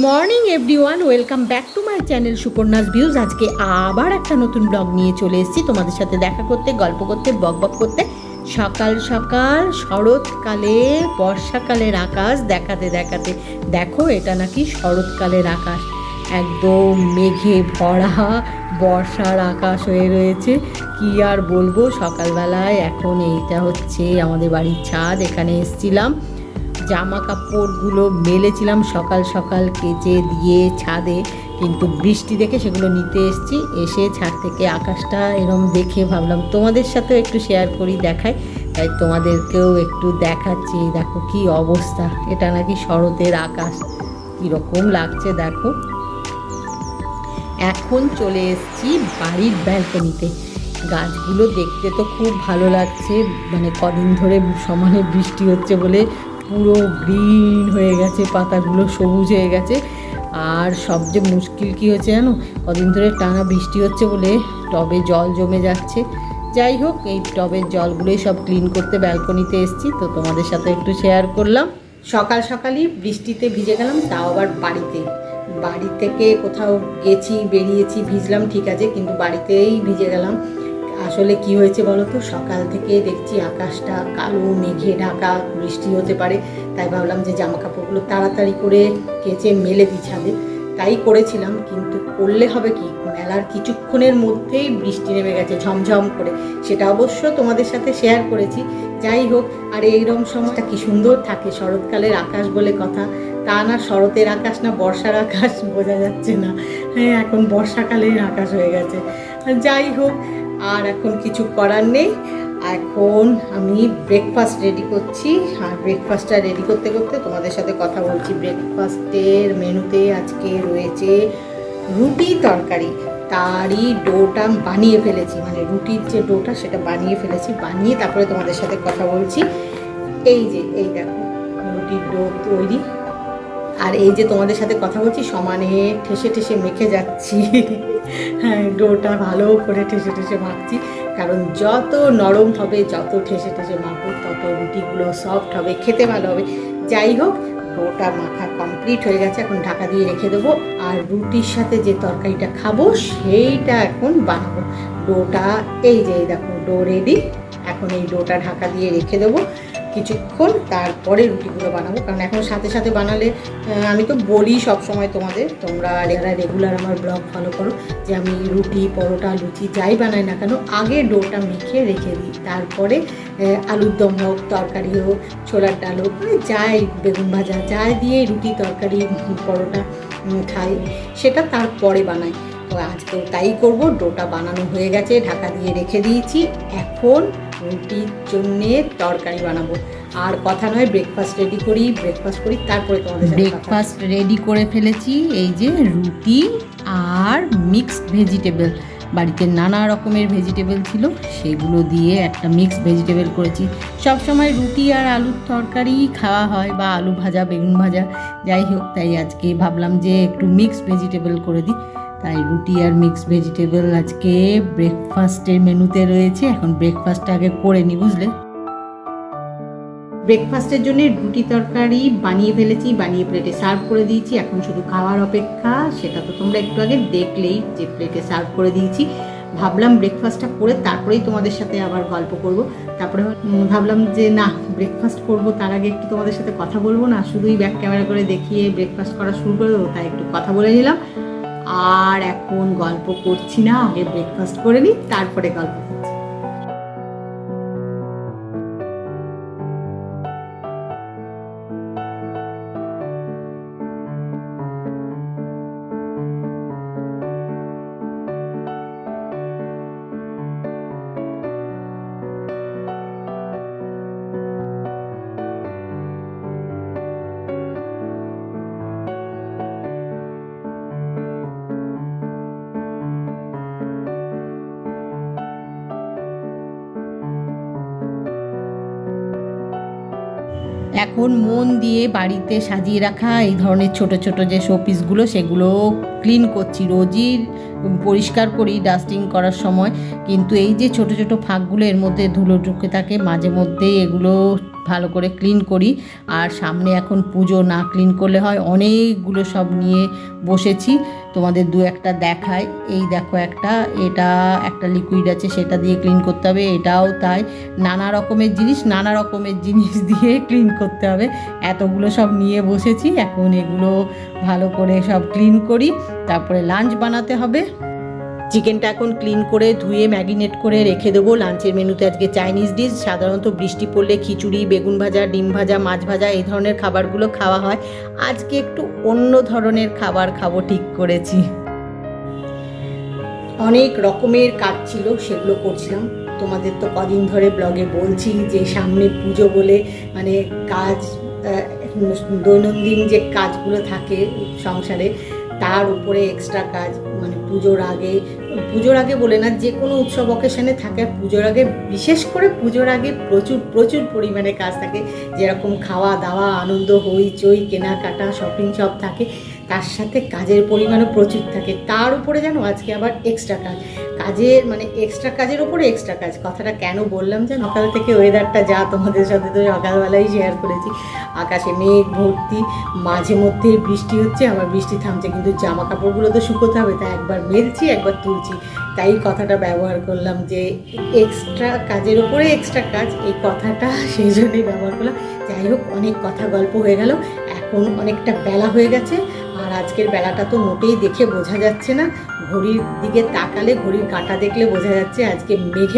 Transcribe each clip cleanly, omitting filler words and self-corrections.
Morning everyone, welcome back to my channel Suparna's views. আজকে আবার একটা নতুন ব্লগ নিয়ে চলে এসেছি তোমাদের সাথে দেখা করতে, গল্প করতে, বক করতে। সকাল সকাল শরৎকালে বর্ষাকালের আকাশ দেখাতে দেখাতে দেখো, এটা নাকি শরৎকালের আকাশ, একদম মেঘে ভরা বর্ষার আকাশ হয়ে রয়েছে। কি আর বলবো, সকালবেলায় এখন এইটা হচ্ছে আমাদের বাড়ির ছাদ। এখানে এসেছিলাম, জামা কাপড়গুলো মেলেছিলাম সকাল সকাল কেচে দিয়ে ছাদে, কিন্তু বৃষ্টি দেখে সেগুলো নিতে এসেছি। এসে ছাদ থেকে আকাশটা এরম দেখে ভাবলাম তোমাদের সাথেও একটু শেয়ার করি, দেখাই, তাই তোমাদেরকেও একটু দেখাচ্ছি। দেখো কি অবস্থা, এটা নাকি শরতের আকাশ, কীরকম লাগছে দেখো। এখন চলে এসেছি বাড়ির ব্যালকনিতে। গাছগুলো দেখতে তো খুব ভালো লাগছে, মানে কদিন ধরে সমানে বৃষ্টি হচ্ছে বলে পুরো গ্রিন হয়ে গেছে, পাতাগুলো সবুজ হয়ে গেছে। আর সবচেয়ে মুশকিল কী হচ্ছে জানো, কদিন ধরে টানা বৃষ্টি হচ্ছে বলে টবে জল জমে যাচ্ছে। যাই হোক, এই টবের জলগুলোই সব ক্লিন করতে ব্যালকনিতে এসেছি, তো তোমাদের সাথে একটু শেয়ার করলাম। সকাল সকালই বৃষ্টিতে ভিজে গেলাম, তাও আবার বাড়ি থেকে কোথাও গেছি, বেরিয়েছি, ভিজলাম ঠিক আছে, কিন্তু বাড়িতেই ভিজে গেলাম। আসলে কি হয়েছে বলো তো, সকাল থেকে দেখছি আকাশটা কালো মেঘে ঢাকা, বৃষ্টি হতে পারে, তাই ভাবলাম যে জামা কাপড়গুলো তাড়াতাড়ি করে কেচে মেলে দিই ছাদে। তাই করেছিলাম, কিন্তু করলে হবে কি, মেলার কিছুক্ষণের মধ্যেই বৃষ্টি নেমে গেছে ঝমঝম করে। সেটা অবশ্য তোমাদের সাথে শেয়ার করেছি। যাই হোক, আর এইরকম সময়টা কি সুন্দর থাকে, শরৎকালের আকাশ বলে কথা। তা না শরতের আকাশ না বর্ষার আকাশ বোঝা যাচ্ছে না। হ্যাঁ, এখন বর্ষাকালের আকাশ হয়ে গেছে। যাই হোক, আর এখন কিছু করার নেই। এখন আমি ব্রেকফাস্ট রেডি করছি, আর ব্রেকফাস্টটা রেডি করতে করতে তোমাদের সাথে কথা বলছি। ব্রেকফাস্টের মেনুতে আজকে রয়েছে রুটি তরকারি। তারই ডোটা বানিয়ে ফেলেছি, মানে রুটির যে ডোটা সেটা বানিয়ে ফেলেছি, বানিয়ে তারপরে তোমাদের সাথে কথা বলছি। এই দেখো রুটির ডো তৈরি। আর এই যে তোমাদের সাথে কথা বলছি, সমানে ঠেসে ঠেসে মেখে যাচ্ছি। হ্যাঁ, ডোটা ভালো করে ঠেসে ঠেসে মাখছি, কারণ যত নরম হবে, যত ঠেসে ঠেসে মাখবো, তত রুটিগুলো সফট হবে, খেতে ভালো হবে। যাই হোক, ডোটা মাখা কমপ্লিট হয়ে গেছে, এখন ঢাকা দিয়ে রেখে দেবো। আর রুটির সাথে যে তরকারিটা খাবো সেইটা এখন বানাবো। ডোটা এই দেখো, ডো রেডি। এখন এই ডোটা ঢাকা দিয়ে রেখে দেবো কিছুক্ষণ, তারপরে রুটিগুলো বানাবো। কারণ এখন সাথে সাথে বানালে, আমি তো বলি সব সময় তোমাদের, তোমরা যারা রেগুলার আমার ব্লগ ফলো করো, যে আমি রুটি, পরোটা, লুচি যাই বানাই না কেন, আগে ডোটা মেখে রেখে দিই, তারপরে আলুর দম হোক, তরকারি হোক, ছোলার ডাল হোক, মানে যাই, বেগুন ভাজা যাই দিয়ে রুটি, তরকারি, পরোটা খাই, সেটা তারপরে বানাই। তো আজকেও তাই করবো। ডোটা বানানো হয়ে গেছে, ঢাকা দিয়ে রেখে দিয়েছি। এখন রুটির জন্যে তরকারি বানাবো। আর কথা নয়, ব্রেকফাস্ট করি, তারপরে তোমাদের ব্রেকফাস্ট রেডি করে ফেলেছি। এই যে রুটি আর মিক্সড ভেজিটেবল, বাড়িতে নানা রকমের ভেজিটেবল ছিল, সেগুলো দিয়ে একটা মিক্সড ভেজিটেবল করেছি। সবসময় রুটি আর আলুর তরকারি খাওয়া হয়, বা আলু ভাজা, বেগুন ভাজা, যাই হোক, তাই আজকে ভাবলাম যে একটু মিক্সড ভেজিটেবল করে দিই। তাই রুটি আর মিক্সড ভেজিটেবল আজকে ব্রেকফাস্টের মেনুতে রয়েছে। এখন ব্রেকফাস্টটা আগে করে নিই, বুঝলে। ব্রেকফাস্টের জন্য রুটি তরকারি বানিয়ে ফেলেছি, বানিয়ে প্লেটে সার্ভ করে দিয়েছি। এখন শুধু খাওয়ার অপেক্ষা, সেটা তো তোমরা একটু আগে দেখলেই যে প্লেটে সার্ভ করে দিয়েছি। ভাবলাম ব্রেকফাস্টটা করে তারপরেই তোমাদের সাথে আবার গল্প করব। তারপরে ভাবলাম যে না, ব্রেকফাস্ট করব তার আগে একটু তোমাদের সাথে কথা বলবো না, শুধুই ব্যাক ক্যামেরা করে দেখিয়ে ব্রেকফাস্ট করা শুরু করে দেবো, তাই একটু কথা বলে নিলাম। আর এখন গল্প করছি না, আগে ব্রেকফাস্ট করে নিই, তারপরে গল্প করছি। এখন মন দিয়ে বাড়িতে সাজিয়ে রাখা এই ধরনের ছোট ছোট যে শোপিসগুলো, সেগুলো ক্লিন করছি। রোজই পরিষ্কার করি ডাস্টিং করার সময়, কিন্তু এই যে ছোট ছোট ফাঁকগুলো, এর মধ্যে ধুলো ঢুকে থাকে, মাঝে মধ্যে এগুলো ভালো করে ক্লিন করি। আর সামনে এখন পুজো, না ক্লিন করলে হয়। অনেকগুলো সব নিয়ে বসেছি, তোমাদের দু একটা দেখায়। এই দেখো এটা একটা লিকুইড আছে, সেটা দিয়ে ক্লিন করতে হবে। এটাও তাই, নানা রকমের জিনিস দিয়ে ক্লিন করতে হবে। এতগুলো সব নিয়ে বসেছি, এখন এগুলো ভালো করে সব ক্লিন করি, তারপরে লাঞ্চ বানাতে হবে। চিকেনটা এখন ক্লিন করে ধুয়ে ম্যারিনেট করে রেখে দেবো। লাঞ্চের মেনুতে আজকে চাইনিজ ডিশ। সাধারণত বৃষ্টি পড়লে খিচুড়ি, বেগুন ভাজা, ডিম ভাজা, মাছ ভাজা এই ধরনের খাবারগুলো খাওয়া হয়। আজকে একটু অন্য ধরনের খাবার খাবো ঠিক করেছি। অনেক রকমের কাজ ছিল, সেগুলো করছিলাম। তোমাদের তো কদিন ধরে ব্লগে বলছি যে সামনে পুজো বলে মানে কাজ, দৈনন্দিন যে কাজগুলো থাকে সংসারে তার উপরে এক্সট্রা কাজ, মানে পুজোর আগে বলে না, যে কোনো উৎসব অকেশনে থাকে। আর পুজোর আগে, বিশেষ করে পুজোর আগে প্রচুর পরিমাণে কাজ থাকে। যেরকম খাওয়া দাওয়া, আনন্দ, হইচই, কেনাকাটা, শপিং সব থাকে, তার সাথে কাজের পরিমাণও প্রচুর থাকে। তার উপরে জানো আজকে আবার এক্সট্রা কাজের উপরে এক্সট্রা কাজ। কথাটা কেন বললাম যে সকাল থেকে ওয়েদারটা যা, তোমাদের সাথে তো সকালবেলাই শেয়ার করেছি। আকাশে মেঘ ভর্তি, মাঝে মধ্যে বৃষ্টি হচ্ছে, আবার বৃষ্টি থামছে, কিন্তু জামা কাপড়গুলো তো শুকোতে হবে, তাই একবার মেলছি একবার তুলছি। তাই কথাটা ব্যবহার করলাম যে এক্সট্রা কাজের উপরে এক্সট্রা কাজ, এই কথাটা সেই জন্যই ব্যবহার করলাম। যাই হোক, অনেক কথা গল্প হয়ে গেল, এখন অনেকটা বেলা হয়ে গেছে। আর আজকের বেলাটা তো মোটেই দেখে বোঝা যাচ্ছে না, ঘড়ির দিকে তাকালে, ঘড়ির কাঁটা দেখলে বোঝা যাচ্ছে আজকে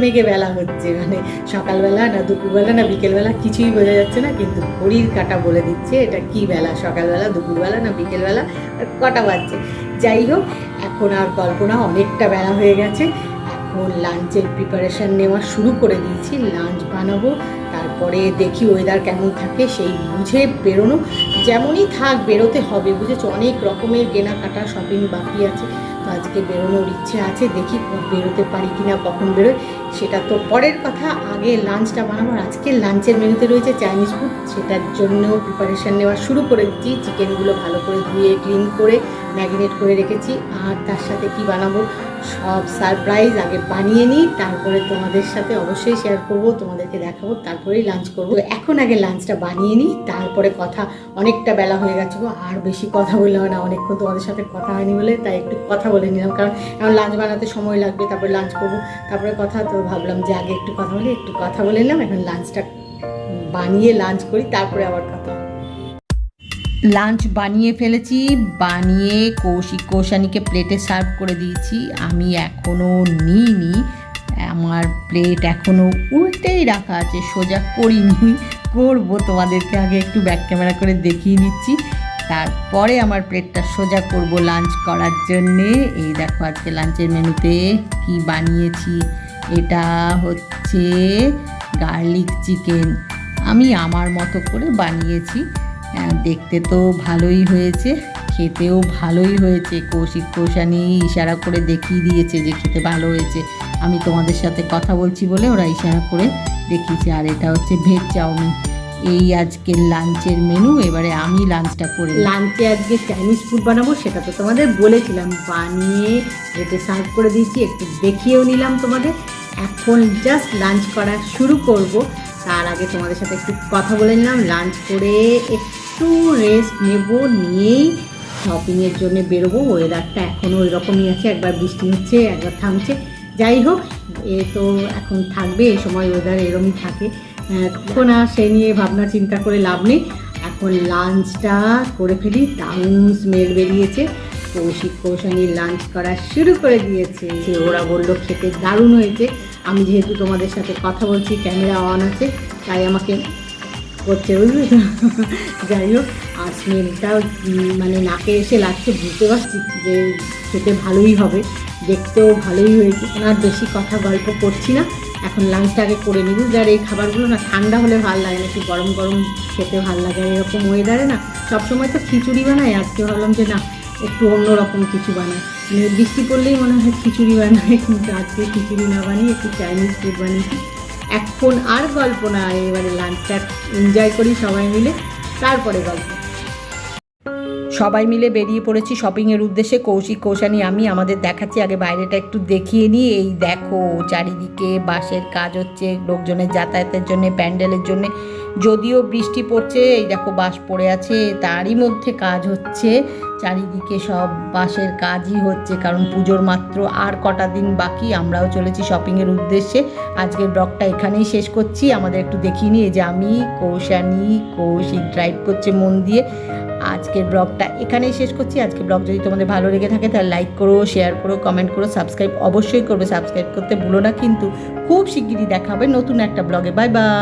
মেঘে বেলা হচ্ছে। মানে সকালবেলা না দুপুরবেলা না বিকেলবেলা কিছুই বোঝা যাচ্ছে না, কিন্তু ঘড়ির কাঁটা বলে দিচ্ছে এটা কি বেলা, সকালবেলা, দুপুরবেলা না বিকেলবেলা, আর কটা বাজছে। যাই হোক, এখন আর গল্প না, অনেকটা বেলা হয়ে গেছে। এখন লাঞ্চের প্রিপারেশান নেওয়া শুরু করে দিয়েছি। লাঞ্চ বানাবো, তারপরে দেখি ওয়েদার কেমন থাকে সেই বুঝে বেরোনো। যেমনই থাক বেরোতে হবে, বুঝেছো। অনেক রকমের কেনাকাটা শপিং বাকি আছে, তো আজকে বেরোনোর ইচ্ছে আছে। দেখি বেরোতে পারি কিনা, কখন বেরোয় সেটা তো পরের কথা। আগে লাঞ্চটা বানাবো। আজকে লাঞ্চের মেনুতে রয়েছে চাইনিজ ফুড, সেটার জন্য প্রিপারেশান নেওয়া শুরু করে দিচ্ছি। চিকেনগুলো ভালো করে ধুয়ে ক্লিন করে ম্যারিনেট করে রেখেছি। আর তার সাথে কি বানাবো সব সারপ্রাইজ আগে বানিয়ে নিই, তারপরে তোমাদের সাথে অবশ্যই শেয়ার করব, তোমাদেরকে দেখাবো, তারপরেই লাঞ্চ করবো। এখন আগে লাঞ্চটা বানিয়ে নিই, তারপরে কথা। অনেকটা বেলা হয়ে গেছে গো, আর বেশি কথা বললে হয় না, অনেকক্ষণ তোমাদের সাথে কথা হয়নি বলে তাই একটু কথা বলে নিলাম, কারণ এখন লাঞ্চ বানাতে সময় লাগবে, তারপরে লাঞ্চ করবো, তারপরে কথা। তো ভাবলাম যে আগে একটু কথা বলে নিলাম। এখন লাঞ্চটা বানিয়ে লাঞ্চ করি, তারপরে আবার কথা। লাঞ্চ বানিয়ে ফেলেছি, বানিয়ে কৌশানীকে প্লেটে সার্ভ করে দিয়েছি। আমি এখনও নিইনি, আমার প্লেট এখনও উল্টেই রাখা আছে, সোজা করিনি, করবো। তোমাদেরকে আগে একটু ব্যাক ক্যামেরা করে দেখিয়ে নিচ্ছি, তারপরে আমার প্লেটটা সোজা করব লাঞ্চ করার জন্যে। এই দেখো আজকে লাঞ্চের মেনুতে কি বানিয়েছি। এটা হচ্ছে গার্লিক চিকেন, আমি আমার মতো করে বানিয়েছি। দেখতে তো ভালোই হয়েছে, খেতেও ভালোই হয়েছে। কৌশানী ইশারা করে দেখিয়ে দিয়েছে যে খেতে ভালো হয়েছে। আমি তোমাদের সাথে কথা বলছি বলে ওরা ইশারা করে দেখিয়েছে। আর এটা হচ্ছে ভেজ চাউমিন। এই আজকের লাঞ্চের মেনু। এবারে আমি লাঞ্চটা করি। লাঞ্চে আজকে চাইনিজ ফুড বানাবো, সেটা তো তোমাদের বলেছিলাম, বানিয়ে এতে সার্ভ করে দিয়েছি, একটু দেখিয়েও নিলাম তোমাদের। এখন জাস্ট লাঞ্চ করা শুরু করব, তার আগে তোমাদের সাথে একটু কথা বলে নিলাম। লাঞ্চ করে একটু রেস্ট নেব, নিয়েই শপিংয়ের জন্য বেরোবো। ওয়েদারটা এখনও ওই রকমই আছে, একবার বৃষ্টি হচ্ছে একবার থামছে। যাই হোক, এ তো এখন থাকবে, এই সময় ওয়েদার এরকমই থাকে। এখন আর সে নিয়ে ভাবনা চিন্তা করে লাভ নেই। এখন লাঞ্চটা করে ফেলি। দারুণ স্মেল বেরিয়েছে, কৌশানী লাঞ্চ করা শুরু করে দিয়েছে। ওরা বললো খেতে দারুণ হয়েছে। আমি যেহেতু তোমাদের সাথে কথা বলছি, ক্যামেরা অন আছে, তাই আমাকে করছে, বুঝলি তো। যাই হোক, আর স্মেলটাও মানে নাকে এসে লাগছে, বুঝতে পারছি যে খেতে ভালোই হবে, দেখতেও ভালোই হয়েছে। আর বেশি কথা গল্প করছি না, এখন লাঞ্চটা আগে করে নিবি। যার এই খাবারগুলো না ঠান্ডা হলে ভালো লাগে না, একটু গরম গরম খেতে ভালো লাগে। এরকম ওয়েদারে না সবসময় তো খিচুড়ি বানাই, আজকে ভাবলাম যে না একটু অন্যরকম কিছু বানাই। বৃষ্টি পড়লেই মনে হয় খিচুড়ি বানাই, কিন্তু আজকে খিচুড়ি না বানিয়ে একটু চাইনিজ ফুড বানিয়েছি। এখন আর গল্প না, এবারে লাঞ্চটা এনজয় করি সবাই মিলে, তারপরে গল্প। সবাই মিলে বেরিয়ে পড়েছি শপিংয়ের উদ্দেশ্যে। কৌশানী আমি আমাদের দেখাচ্ছি। আগে বাইরেটা একটু দেখিয়ে নিই। এই দেখো চারিদিকে বাঁশের কাজ হচ্ছে, লোকজনের যাতায়াতের জন্য, প্যান্ডেলের জন্য যদিও বৃষ্টি পড়ছে, এই দেখো বাঁশ পড়ে আছে, তারই মধ্যে কাজ হচ্ছে চারিদিকে, সব বাঁশের কাজই হচ্ছে, কারণ পুজোর মাত্র আর কটা দিন বাকি। আমরাও চলেছি শপিংয়ের উদ্দেশ্যে। আজকের ব্লগটা এখানেই শেষ করছি। আমাদের একটু দেখিয়ে নিই, এই যে আমি, কৌশিক ড্রাইভ করছে মন দিয়ে। আজকের ব্লগটা এখানেই শেষ করছি। আজকের ব্লগ যদি তোমাদের ভালো লেগে থাকে তাহলে লাইক করো, শেয়ার করো, কমেন্ট করো, সাবস্ক্রাইব অবশ্যই করবে। সাবস্ক্রাইব করতে ভুলো না কিন্তু। খুব শিগগিরই দেখা হবে নতুন একটা ব্লগে। Bye bye.